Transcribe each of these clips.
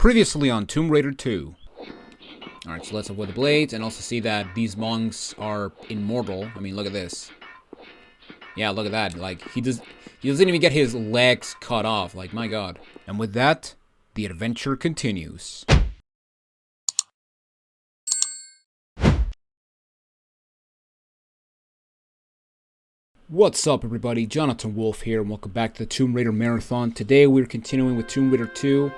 Previously on Tomb Raider 2. Alright, so let's avoid the blades and also see that these monks are immortal. I mean, look at this. Yeah, look at that. Like, he doesn't even get his legs cut off. Like, my god. And with that, the adventure continues. What's up, everybody? Jonathan Wolf here, and welcome back to the Tomb Raider Marathon. Today, we're continuing with Tomb Raider 2,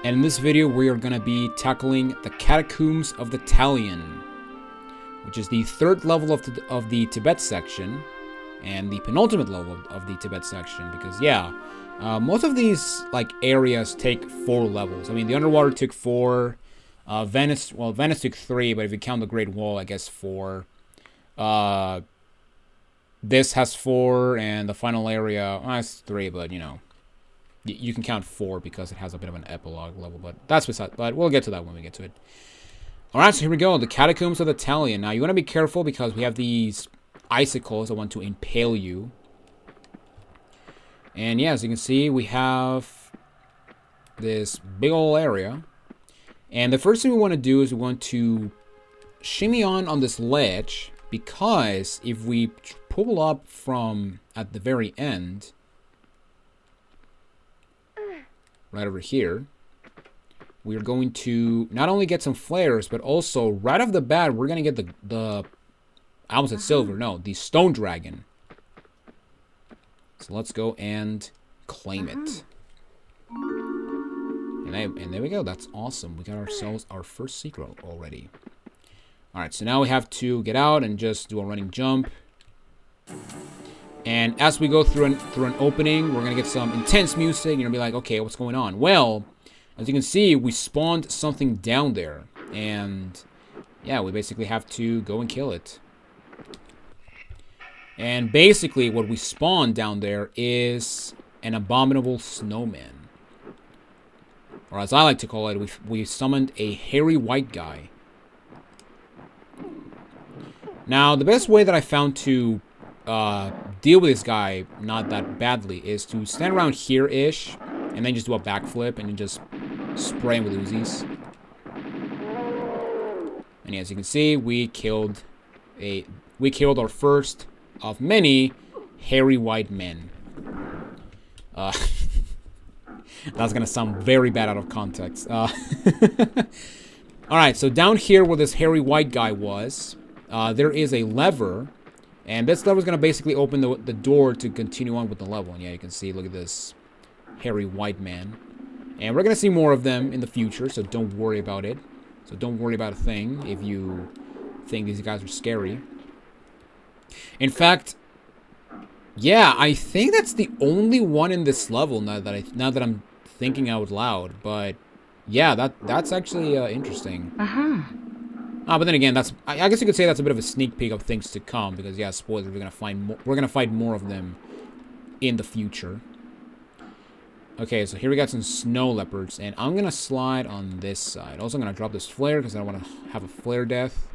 and in this video, we are going to be tackling the Catacombs of the Talion, which is the third level of the Tibet section, and the penultimate level of the Tibet section, because, yeah, most of these, like, areas take 4 levels. I mean, the underwater took 4, Venice took 3, but if you count the Great Wall, I guess 4. This has 4, and the final area, well, it's 3, but, you know, you can count 4 because it has a bit of an epilogue level, but that's beside, but we'll get to that when we get to it. Alright, so here we go, the Catacombs of the Talion. Now, you want to be careful because we have these icicles that want to impale you. And yeah, as you can see, we have this big old area. And the first thing we want to do is we want to shimmy on this ledge, because if we pull up from at the very end, right over here, we are going to not only get some flares, but also right off the bat, we're going to get the I almost said silver, no, the stone dragon. So let's go and claim it. And there we go, that's awesome. We got ourselves our first secret already. Alright, so now we have to get out and just do a running jump. And as we go through an opening, we're going to get some intense music. You're going to be like, okay, what's going on? Well, as you can see, we spawned something down there. And yeah, we basically have to go and kill it. And basically, what we spawned down there is an abominable snowman. Or as I like to call it, we summoned a hairy white guy. Now, the best way that I found to deal with this guy not that badly is to stand around here-ish and then just do a backflip and then just spray him with Uzis. And as you can see, we killed our first of many hairy white men. That's gonna sound very bad out of context. Alright, so down here where this hairy white guy was, there is a lever, and this lever is going to basically open the door to continue on with the level. And yeah, you can see, look at this hairy white man. And we're going to see more of them in the future, so don't worry about it. So don't worry about a thing if you think these guys are scary. In fact, yeah, I think that's the only one in this level now that I'm thinking out loud. But yeah, that's actually interesting. But then again, I guess you could say that's a bit of a sneak peek of things to come, because yeah, spoilers, we're gonna find more of them in the future. Okay, so here we got some snow leopards, and I'm gonna slide on this side. Also, I'm gonna drop this flare because I don't want to have a flare death.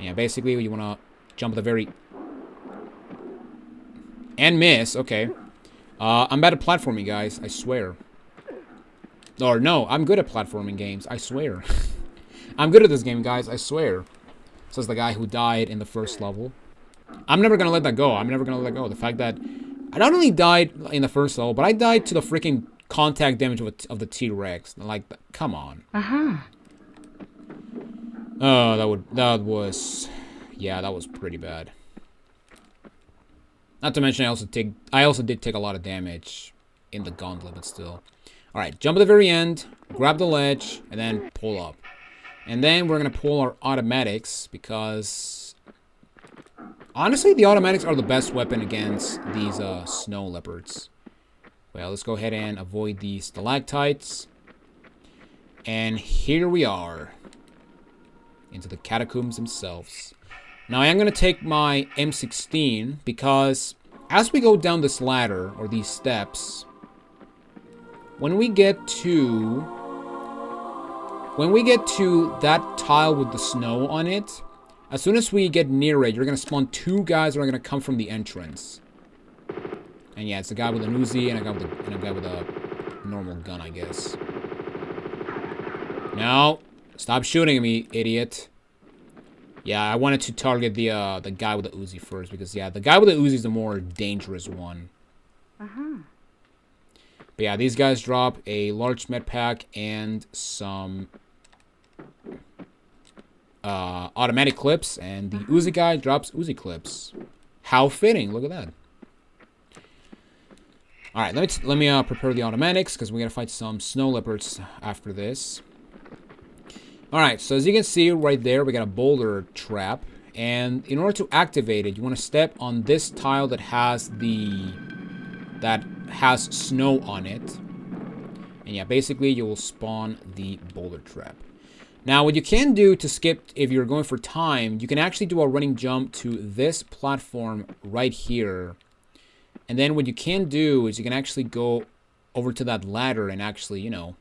Yeah, basically, you want to jump at the very and miss. Okay, I'm bad at platforming, guys. I swear. Or no, I'm good at platforming games. I swear. I'm good at this game, guys, I swear. Says the guy who died in the first level. I'm never gonna let that go. I'm never gonna let that go. The fact that I not only died in the first level, but I died to the freaking contact damage of the T-Rex. Like, come on. Oh, that was pretty bad. Not to mention, I also did take a lot of damage in the gauntlet, but still. All right, jump at the very end, grab the ledge, and then pull up. And then we're going to pull our automatics, because honestly, the automatics are the best weapon against these snow leopards. Well, let's go ahead and avoid these stalactites. And here we are, into the catacombs themselves. Now, I am going to take my M16, because as we go down this ladder, or these steps, when we get to that tile with the snow on it, as soon as we get near it, you're going to spawn 2 guys that are going to come from the entrance. And yeah, it's a guy with an Uzi and a guy with a normal gun, I guess. No. Stop shooting at me, idiot. Yeah, I wanted to target the guy with the Uzi first because, yeah, the guy with the Uzi is the more dangerous one. Uh-huh. But yeah, these guys drop a large med pack and some automatic clips, and the Uzi guy drops Uzi clips. How fitting! Look at that. All right, let me prepare the automatics because we're gonna fight some snow leopards after this. All right, so as you can see right there, we got a boulder trap, and in order to activate it, you want to step on this tile that has snow on it, and yeah, basically you will spawn the boulder trap. Now, what you can do to skip, if you're going for time, you can actually do a running jump to this platform right here. And then what you can do is you can actually go over to that ladder and actually, you know,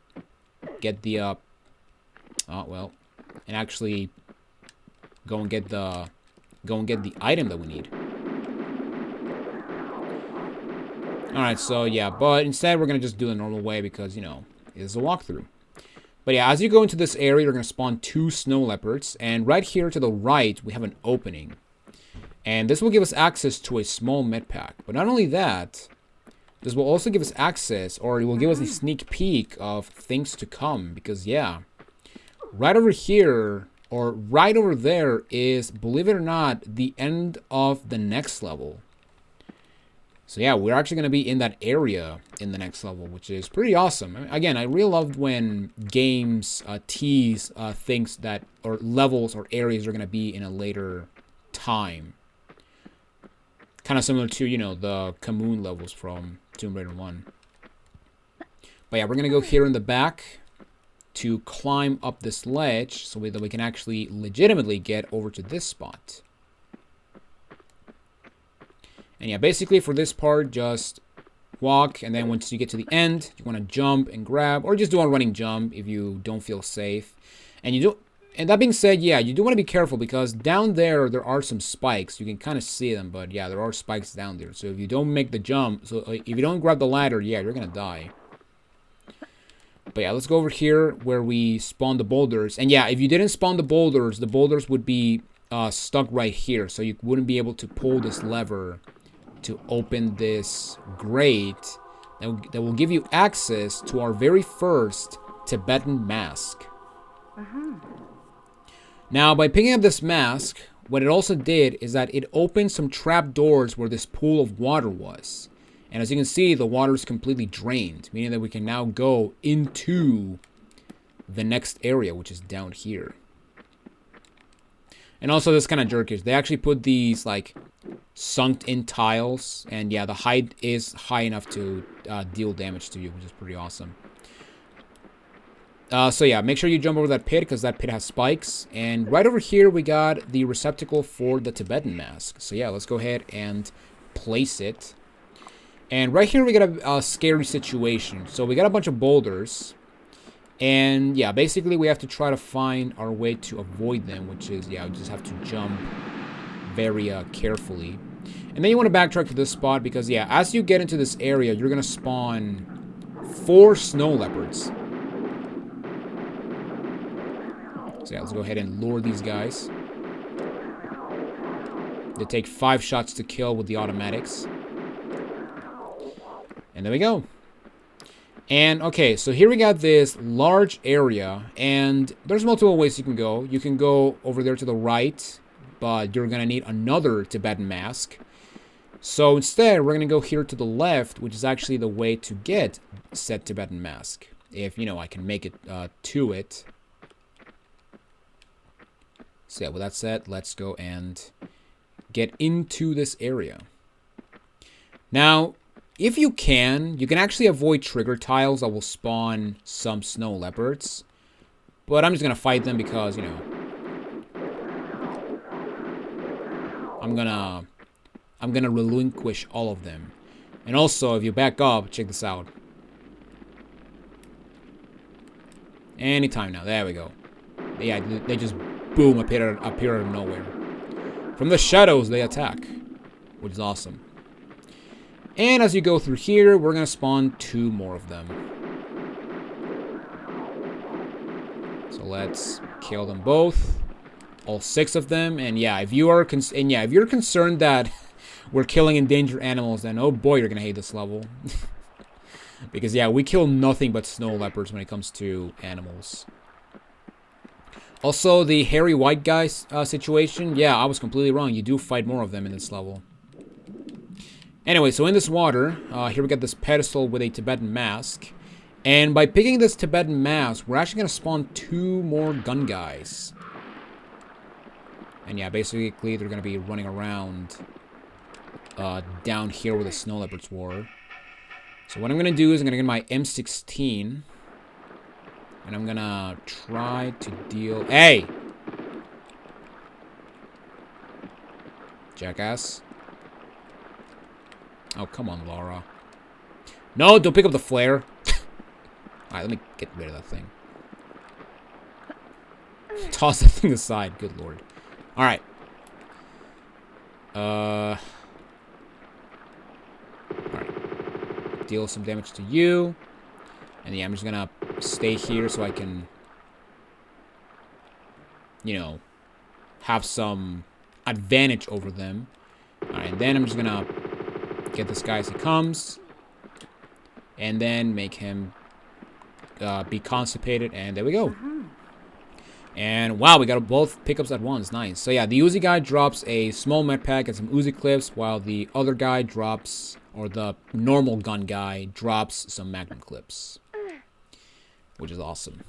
get the, and actually go and get the item that we need. Alright, so yeah, but instead we're going to just do the normal way because, you know, it's a walkthrough. But yeah, as you go into this area, you're going to spawn 2 snow leopards. And right here to the right, we have an opening. And this will give us access to a small med pack. But not only that, this will also give us access, or it will give us a sneak peek of things to come. Because yeah, right over here, or right over there is, believe it or not, the end of the next level. So yeah, we're actually going to be in that area in the next level, which is pretty awesome. I mean, again, I really loved when games tease things that, or levels or areas are going to be in a later time. Kind of similar to, you know, the Commune levels from Tomb Raider 1. But yeah, we're going to go here in the back to climb up this ledge so that we can actually legitimately get over to this spot. And yeah, basically for this part, just walk, and then once you get to the end, you want to jump and grab, or just do a running jump if you don't feel safe. And that being said, yeah, you do want to be careful because down there are some spikes. You can kind of see them, but yeah, there are spikes down there. So if you don't make the jump, so if you don't grab the ladder, yeah, you're gonna die. But yeah, let's go over here where we spawn the boulders. And yeah, if you didn't spawn the boulders would be stuck right here, so you wouldn't be able to pull this lever to open this grate that will give you access to our very first Tibetan Mask. Now, by picking up this mask, what it also did is that it opened some trap doors where this pool of water was. And as you can see, the water is completely drained, meaning that we can now go into the next area, which is down here. And also, this kind of jerkish. They actually put these, like, sunk-in tiles. And yeah, the height is high enough to deal damage to you, which is pretty awesome. So yeah, make sure you jump over that pit, because that pit has spikes. And right over here, we got the receptacle for the Tibetan Mask. So yeah, let's go ahead and place it. And right here, we got a scary situation. So we got a bunch of boulders. And yeah, basically, we have to try to find our way to avoid them, which is, yeah, we just have to jump very carefully. And then you want to backtrack to this spot, because yeah, as you get into this area, you're going to spawn 4 snow leopards. So yeah, let's go ahead and lure these guys. They take 5 shots to kill with the automatics. And there we go. And okay, so here we got this large area, and there's multiple ways you can go. You can go over there to the right, but you're gonna need another Tibetan Mask. So instead, we're gonna go here to the left, which is actually the way to get said Tibetan Mask. If, you know, I can make it to it. So yeah, with that said, let's go and get into this area. Now, if you can actually avoid trigger tiles that will spawn some snow leopards. But I'm just going to fight them because, you know, I'm gonna relinquish all of them. And also, if you back up, check this out. Anytime now. There we go. Yeah, they just boom appear out of nowhere. From the shadows, they attack, which is awesome. And as you go through here, we're going to spawn 2 more of them. So let's kill them both. All 6 of them. And yeah, if you are if you're concerned that we're killing endangered animals, then oh boy, you're gonna hate this level. Because yeah, we kill nothing but snow leopards when it comes to animals. Also, the hairy white guy situation. Yeah, I was completely wrong. You do fight more of them in this level. Anyway, so in this water, here we got this pedestal with a Tibetan mask. And by picking this Tibetan mask, we're actually going to spawn 2 more gun guys. And yeah, basically they're going to be running around down here where the snow leopards were. So what I'm going to do is I'm going to get my M16. And I'm going to try to deal... Hey! Jackass. Oh, come on, Laura. No, don't pick up the flare. Alright, let me get rid of that thing. Toss that thing aside. Good lord. Alright. Alright. Deal some damage to you. And yeah, I'm just gonna stay here so I can, you know, have some advantage over them. Alright, and then I'm just gonna get this guy as he comes. And then make him be constipated, and there we go. And wow, we got both pickups at once. Nice. So yeah, the Uzi guy drops a small med pack and some Uzi clips, while the other guy drops, or the normal gun guy drops some Magnum clips, which is awesome.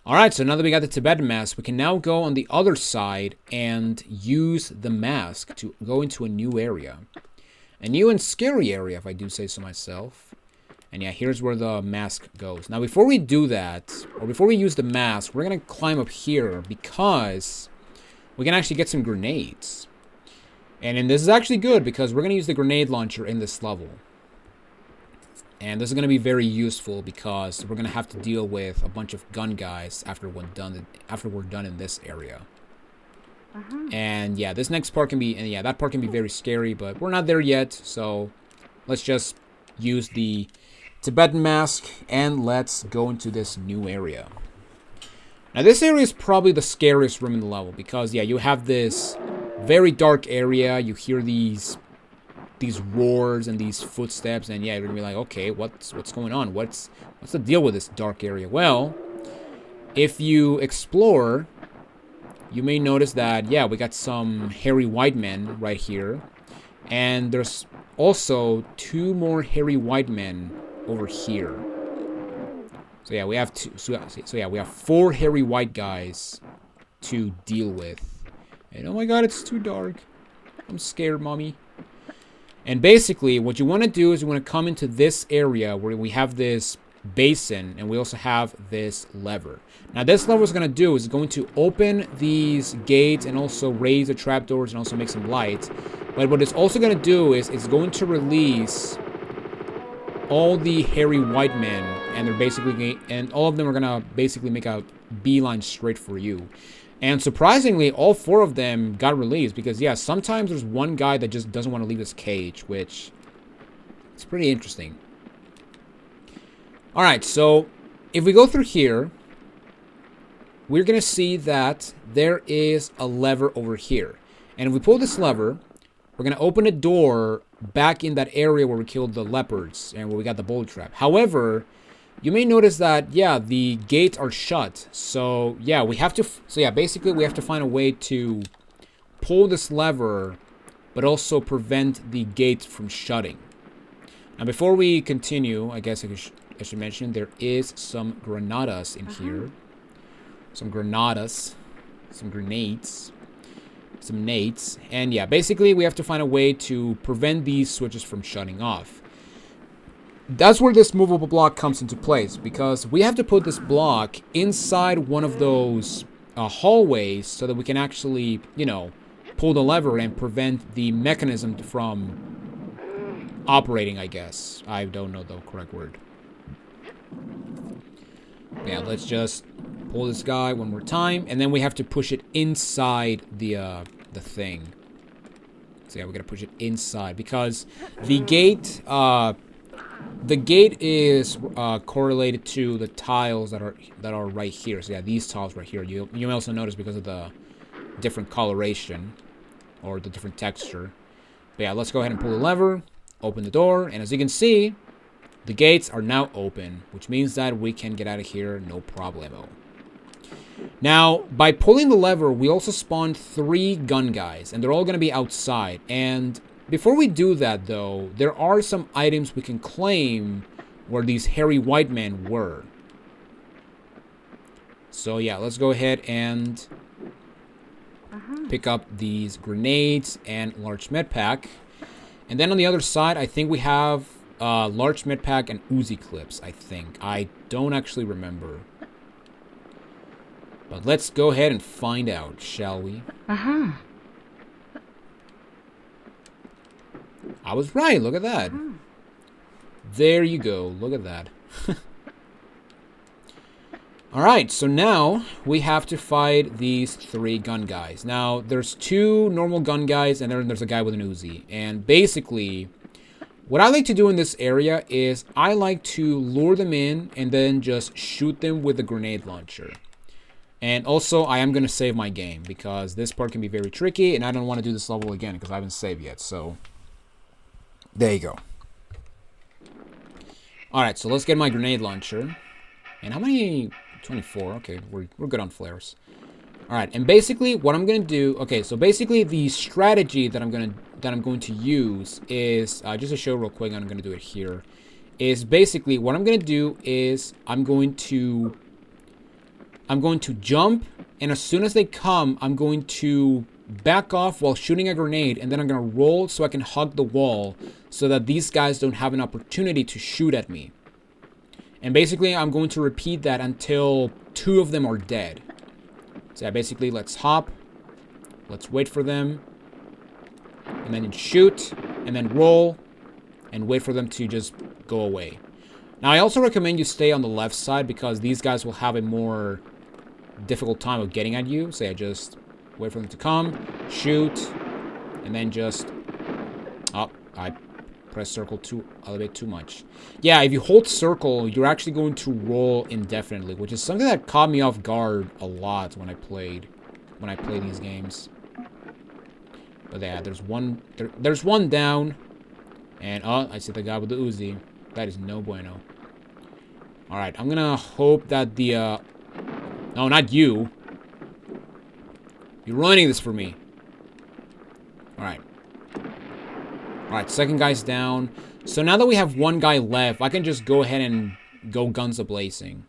Alright, so now that we got the Tibetan mask, we can now go on the other side and use the mask to go into a new area. A new and scary area, if I do say so myself. And yeah, here's where the mask goes. Now, before we do that, or before we use the mask, we're going to climb up here because we can actually get some grenades. And this is actually good because we're going to use the grenade launcher in this level. And this is going to be very useful because we're going to have to deal with a bunch of gun guys after we're done in this area. And yeah, this next part can be, and yeah, that part can be very scary, but we're not there yet. So let's just use the Tibetan mask and let's go into this new area. Now this area is probably the scariest room in the level because yeah, you have this very dark area. You hear these roars and these footsteps, and yeah, you're gonna be like, okay, what's going on? What's the deal with this dark area? Well, if you explore, you may notice that yeah, we got some hairy white men right here, and there's also 2 more hairy white men over here. So yeah, we have 2. So yeah, we have 4 hairy white guys to deal with. And oh my god, it's too dark. I'm scared, mommy. And basically, what you want to do is you want to come into this area where we have this basin, and we also have this lever. Now, this lever is going to do is going to open these gates and also raise the trapdoors and also make some lights. But what it's also going to do is it's going to release all the hairy white men, and they're basically, and all of them are going to basically make a beeline straight for you. And surprisingly, all 4 of them got released because, yeah, sometimes there's one guy that just doesn't want to leave his cage, which is pretty interesting. Alright, so if we go through here, we're going to see that there is a lever over here. And if we pull this lever, we're going to open a door back in that area where we killed the leopards and where we got the boulder trap. However, you may notice that, yeah, the gates are shut. So, yeah, basically we have to find a way to pull this lever, but also prevent the gates from shutting. Now, before we continue, I guess I should mention there is some granadas in here. Some granadas. Some grenades. Some nades. And yeah, basically we have to find a way to prevent these switches from shutting off. That's where this movable block comes into place, because we have to put this block inside one of those hallways so that we can actually, you know, pull the lever and prevent the mechanism from operating, I guess. I don't know the correct word. Yeah, let's just pull this guy one more time, and then we have to push it inside the thing. So yeah, we gotta push it inside because the gate the gate is correlated to the tiles that are right here. So yeah, these tiles right here. You may also notice because of the different coloration or the different texture. But yeah, let's go ahead and pull the lever, open the door, and as you can see, the gates are now open, which means that we can get out of here no problemo. Now, by pulling the lever, we also spawned 3 gun guys, and they're all going to be outside. And before we do that, though, there are some items we can claim where these hairy white men were. So yeah, let's go ahead and pick up these grenades and large med pack. And then on the other side, I think we have large med pack and Uzi clips, I think. I don't actually remember. But let's go ahead and find out, shall we? I was right, look at that. There you go, look at that. Alright, so now we have to fight these 3 gun guys. Now, there's 2 normal gun guys, and then there's a guy with an Uzi. And basically, what I like to do in this area is I like to lure them in and then just shoot them with a grenade launcher. And also, I am going to save my game because this part can be very tricky, and I don't want to do this level again because I haven't saved yet. So, there you go. Alright, so let's get my grenade launcher. And how many? 24. Okay, we're good on flares. Alright, and basically what I'm going to do... Okay, so basically the strategy that I'm going to use is... just to show real quick, and I'm going to do it here. Is basically what I'm going to do is I'm going to jump, and as soon as they come, I'm going to back off while shooting a grenade, and then I'm going to roll so I can hug the wall so that these guys don't have an opportunity to shoot at me. And basically, I'm going to repeat that until 2 of them are dead. So yeah, basically, let's hop, let's wait for them, and then shoot, and then roll, and wait for them to just go away. Now, I also recommend you stay on the left side because these guys will have a more difficult time of getting at you. So yeah, just wait for them to come, shoot, and then just... Oh, I pressed circle a little bit too much. Yeah, if you hold circle, you're actually going to roll indefinitely, which is something that caught me off guard a lot when I played these games. But yeah, there's one down, and oh, I see the guy with the Uzi. That is no bueno. All right, I'm gonna hope that the no, not you. You're ruining this for me. All right. Alright, second guy's down. So now that we have 1 guy left, I can just go ahead and go guns a-blazing.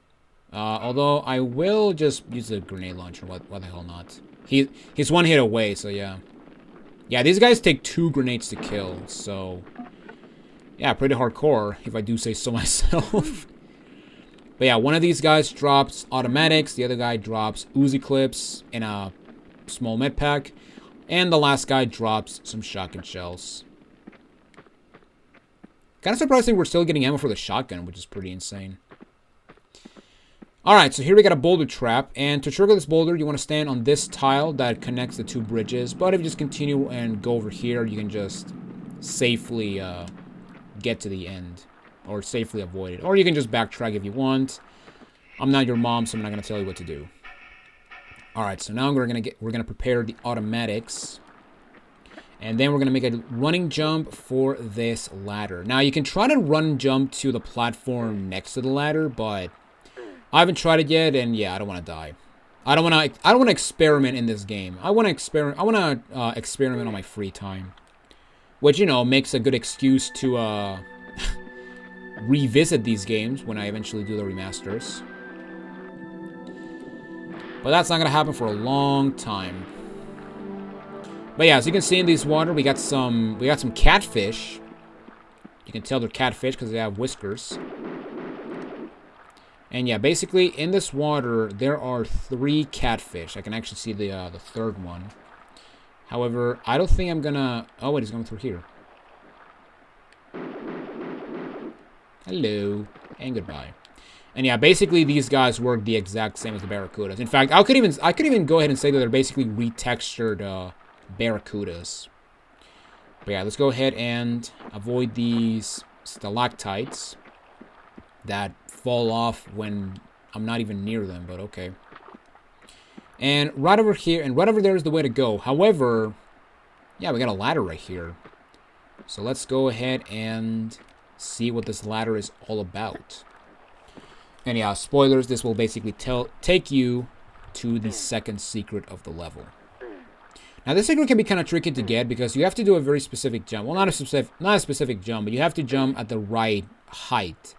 Although, I will just use a grenade launcher. What the hell not? He's 1 hit away, so yeah. Yeah, these guys take 2 grenades to kill, so... Yeah, pretty hardcore, if I do say so myself. But yeah, one of these guys drops automatics, the other guy drops Uzi clips and a small med pack, and the last guy drops some shotgun shells. Kind of surprising we're still getting ammo for the shotgun, which is pretty insane. Alright, so here we got a boulder trap, and to trigger this boulder, you want to stand on this tile that connects the 2 bridges, but if you just continue and go over here, you can just safely get to the end, or safely avoid it. Or you can just backtrack if you want. I'm not your mom, so I'm not going to tell you what to do. Alright, so now we're gonna prepare the automatics. And then we're going to make a running jump for this ladder. Now, you can try to run jump to the platform next to the ladder, but I haven't tried it yet, and yeah, I don't want to die. I don't want to experiment in this game. I want to experiment on my free time, which, you know, makes a good excuse to revisit these games when I eventually do the remasters. But that's not going to happen for a long time. But yeah, as you can see in these water, we got some catfish. You can tell they're catfish because they have whiskers. And yeah, basically in this water there are 3 catfish. I can actually see the 3rd one. However, I don't think I'm gonna... Oh wait, he's going through here. Hello and goodbye. And yeah, basically these guys work the exact same as the barracudas. In fact, I could even go ahead and say that they're basically retextured barracudas. But yeah, let's go ahead and avoid these stalactites. that fall off when I'm not even near them, but okay. And right over here, and right over there is the way to go. However, yeah, we got a ladder right here. So let's go ahead and see what this ladder is all about. And yeah, spoilers, this will basically take you to the second secret of the level. Now, this secret can be kind of tricky to get because you have to do a very specific jump. Well, not a specific jump, but you have to jump at the right height.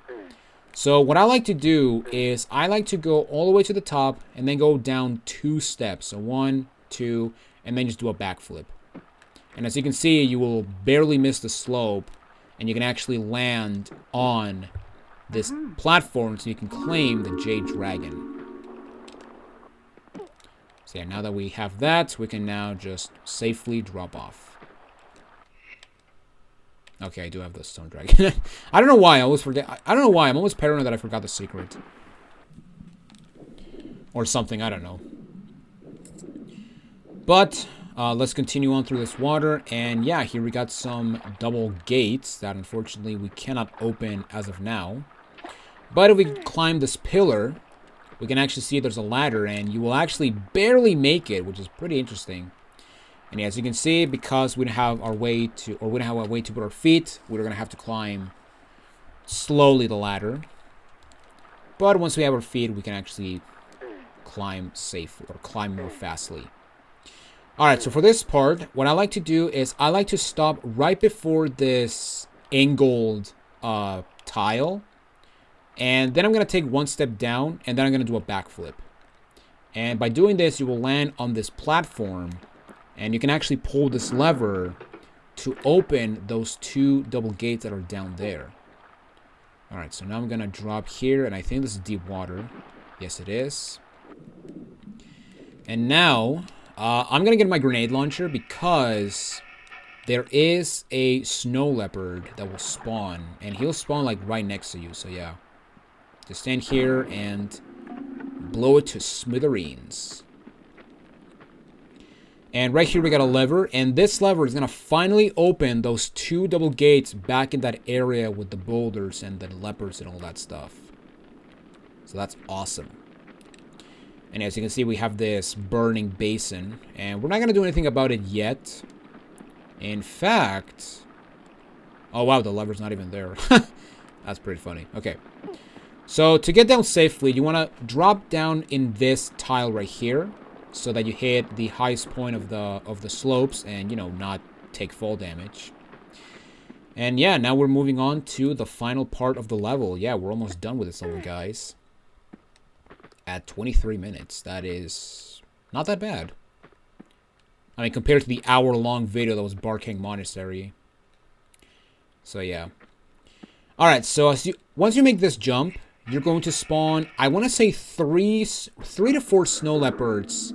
So what I like to do is I like to go all the way to the top and then go down 2 steps. So 1, 2, and then just do a backflip. And as you can see, you will barely miss the slope, and you can actually land on this platform so you can claim the Jade Dragon. So yeah, now that we have that, we can now just safely drop off. Okay, I do have the Stone Dragon. I don't know why, I always forget. I don't know why, I'm always paranoid that I forgot the secret. Or something, I don't know. But, let's continue on through this water. And yeah, here we got some double gates that unfortunately we cannot open as of now. But if we climb this pillar, we can actually see there's a ladder, and you will actually barely make it, which is pretty interesting. And yeah, as you can see, because we don't have our way to, or we don't have a way to put our feet, we're gonna have to climb slowly the ladder. But once we have our feet, we can actually climb safely, or climb more fastly. Alright, so for this part, what I like to do is I like to stop right before this angled tile. And then I'm going to take 1 step down, and then I'm going to do a backflip. And by doing this, you will land on this platform. And you can actually pull this lever to open those 2 double gates that are down there. Alright, so now I'm going to drop here, and I think this is deep water. Yes, it is. And now, I'm going to get my grenade launcher because there is a snow leopard that will spawn. And he'll spawn like right next to you, so yeah. Just stand here and blow it to smithereens. And right here we got a lever, and this lever is gonna finally open those 2 double gates back in that area with the boulders and the leopards and all that stuff. So that's awesome. And as you can see, we have this burning basin, and we're not gonna do anything about it yet. In fact, oh wow, the lever's not even there. That's pretty funny. Okay. So to get down safely, you want to drop down in this tile right here so that you hit the highest point of the slopes and, you know, not take fall damage. And yeah, now we're moving on to the final part of the level. Yeah, we're almost done with this level, guys. At 23 minutes. That is not that bad. I mean, compared to the hour-long video that was Barking Monastery. So yeah. Alright, so once you make this jump, you're going to spawn, I want to say 3 to 4 snow leopards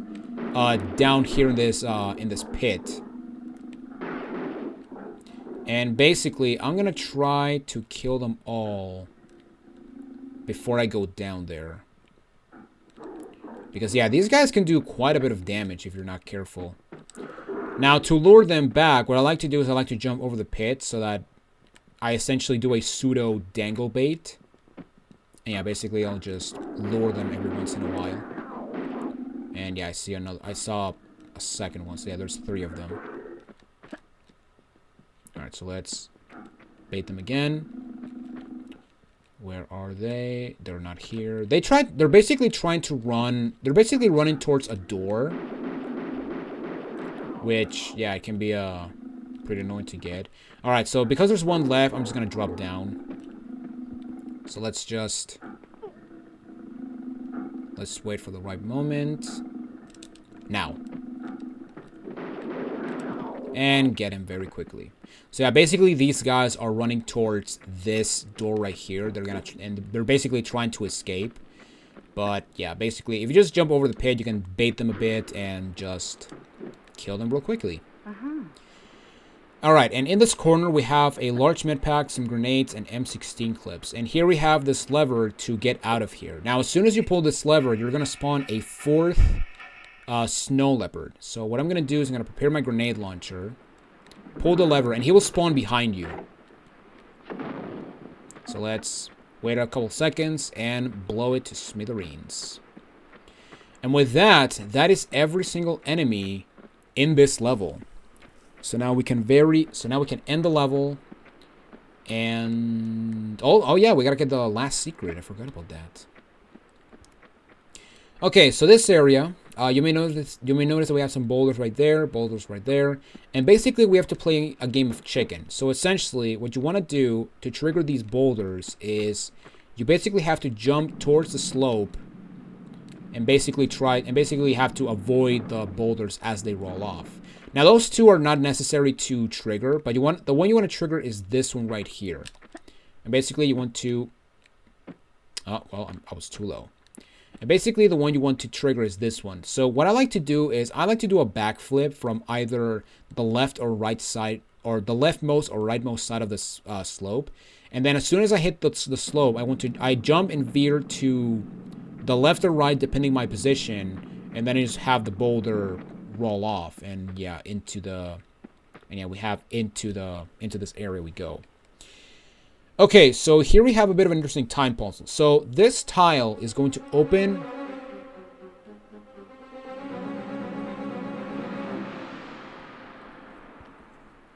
down here in this pit. And basically, I'm going to try to kill them all before I go down there. Because, yeah, these guys can do quite a bit of damage if you're not careful. Now, to lure them back, what I like to do is I like to jump over the pit so that I essentially do a pseudo dangle bait. And yeah, basically I'll just lure them every once in a while. And yeah, I saw a second one. So yeah, there's 3 of them. Alright, so let's bait them again. Where are they? They're not here. They're basically trying to run. They're basically running towards a door. Which, yeah, it can be pretty annoying to get. Alright, so because there's 1 left, I'm just gonna drop down. So let's wait for the right moment. Now. And get him very quickly. So yeah, basically these guys are running towards this door right here. They're basically trying to escape. But yeah, basically if you just jump over the pit, you can bait them a bit and just kill them real quickly. Alright, and in this corner we have a large med pack, some grenades, and M16 clips. And here we have this lever to get out of here. Now, as soon as you pull this lever, you're going to spawn a 4th snow leopard. So what I'm going to do is I'm going to prepare my grenade launcher, pull the lever, and he will spawn behind you. So let's wait a couple seconds, and blow it to smithereens. And with that, that is every single enemy in this level. So now we can end the level. And oh yeah, we gotta get the last secret. I forgot about that. Okay, so this area, you may notice that we have some boulders right there, and basically we have to play a game of chicken. So essentially, what you want to do to trigger these boulders is you basically have to jump towards the slope and basically have to avoid the boulders as they roll off. Now those two are not necessary to trigger, but the one you want to trigger is this one right here. And basically you want to I was too low. And basically the one you want to trigger is this one. So what I like to do is I like to do a backflip from either the left or right side, or the leftmost or rightmost side of this slope. And then as soon as I hit the slope, I jump and veer to the left or right depending my position, and then I just have the boulder roll off, and yeah, into this area we go. Okay, so here we have a bit of an interesting time puzzle. So this tile is going to open.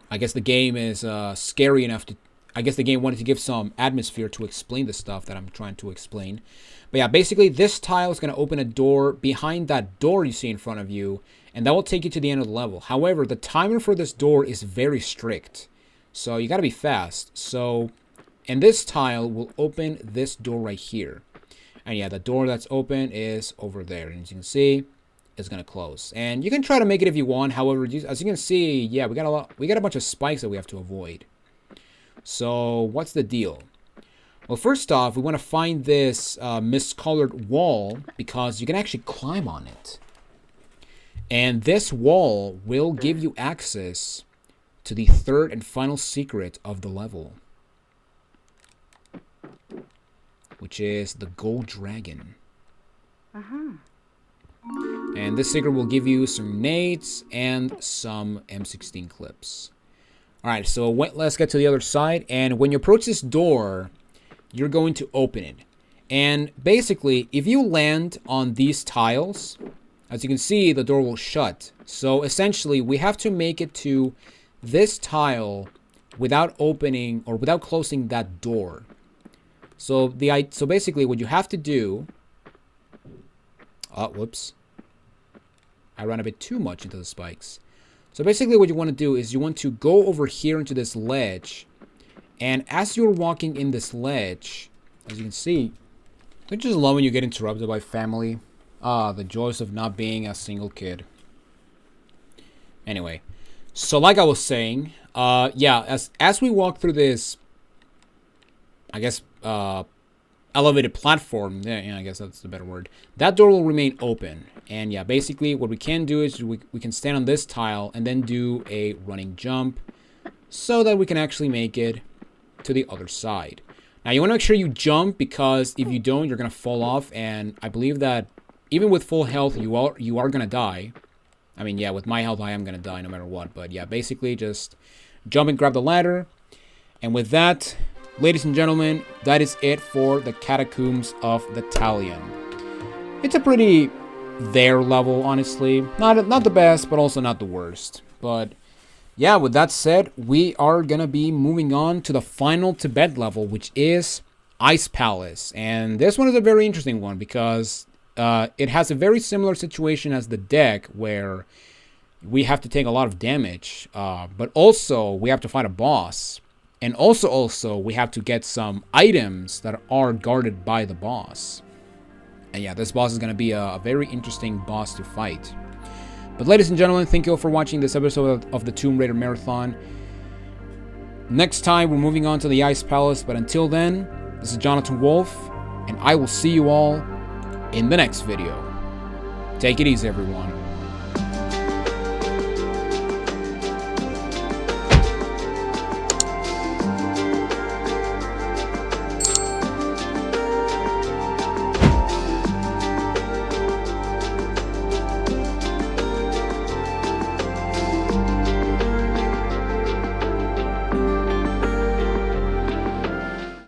I guess the game is scary enough to. I guess the game wanted to give some atmosphere to explain the stuff that I'm trying to explain. But yeah, basically this tile is going to open a door behind that door you see in front of you, and that will take you to the end of the level. However, the timer for this door is very strict, so you got to be fast. So. And this tile will open this door right here. And yeah, the door that's open is over there. And as you can see, it's going to close. And you can try to make it if you want. However, as you can see, yeah, we got a bunch of spikes that we have to avoid. So what's the deal? Well, first off, we want to find this mist-colored wall because you can actually climb on it. And this wall will give you access to the third and final secret of the level, which is the gold dragon. And this secret will give you some nades and some M16 clips. Alright, so let's get to the other side. And when you approach this door, you're going to open it. And basically, if you land on these tiles, as you can see, the door will shut. So essentially, we have to make it to this tile without opening or without closing that door. So basically what you have to do, whoops, I ran a bit too much into the spikes. So basically what you want to do is you want to go over here into this ledge, and as you're walking in this ledge, as you can see, I just love when you get interrupted by family. The joys of not being a single kid. Anyway, so like I was saying, yeah, as we walk through this, I guess, elevated platform, yeah, I guess that's the better word, that door will remain open. And yeah, basically what we can do is we can stand on this tile and then do a running jump so that we can actually make it to the other side. Now you want to make sure you jump, because if you don't, you're going to fall off, and I believe that even with full health, you are going to die. I mean, yeah, with my health, I am going to die no matter what. But yeah, basically just jump and grab the ladder. And with that, ladies and gentlemen, that is it for the Catacombs of the Talion. It's a pretty there level, honestly. Not the best, but also not the worst. But yeah, with that said, we are going to be moving on to the final Tibet level, which is Ice Palace. And this one is a very interesting one because it has a very similar situation as the deck, where we have to take a lot of damage, but also we have to fight a boss. And also we have to get some items that are guarded by the boss. And yeah, this boss is going to be a very interesting boss to fight. But ladies and gentlemen, thank you all for watching this episode of the Tomb Raider Marathon. Next time, we're moving on to the Ice Palace. But until then, this is Jonathan Wolf, and I will see you all in the next video. Take it easy, everyone.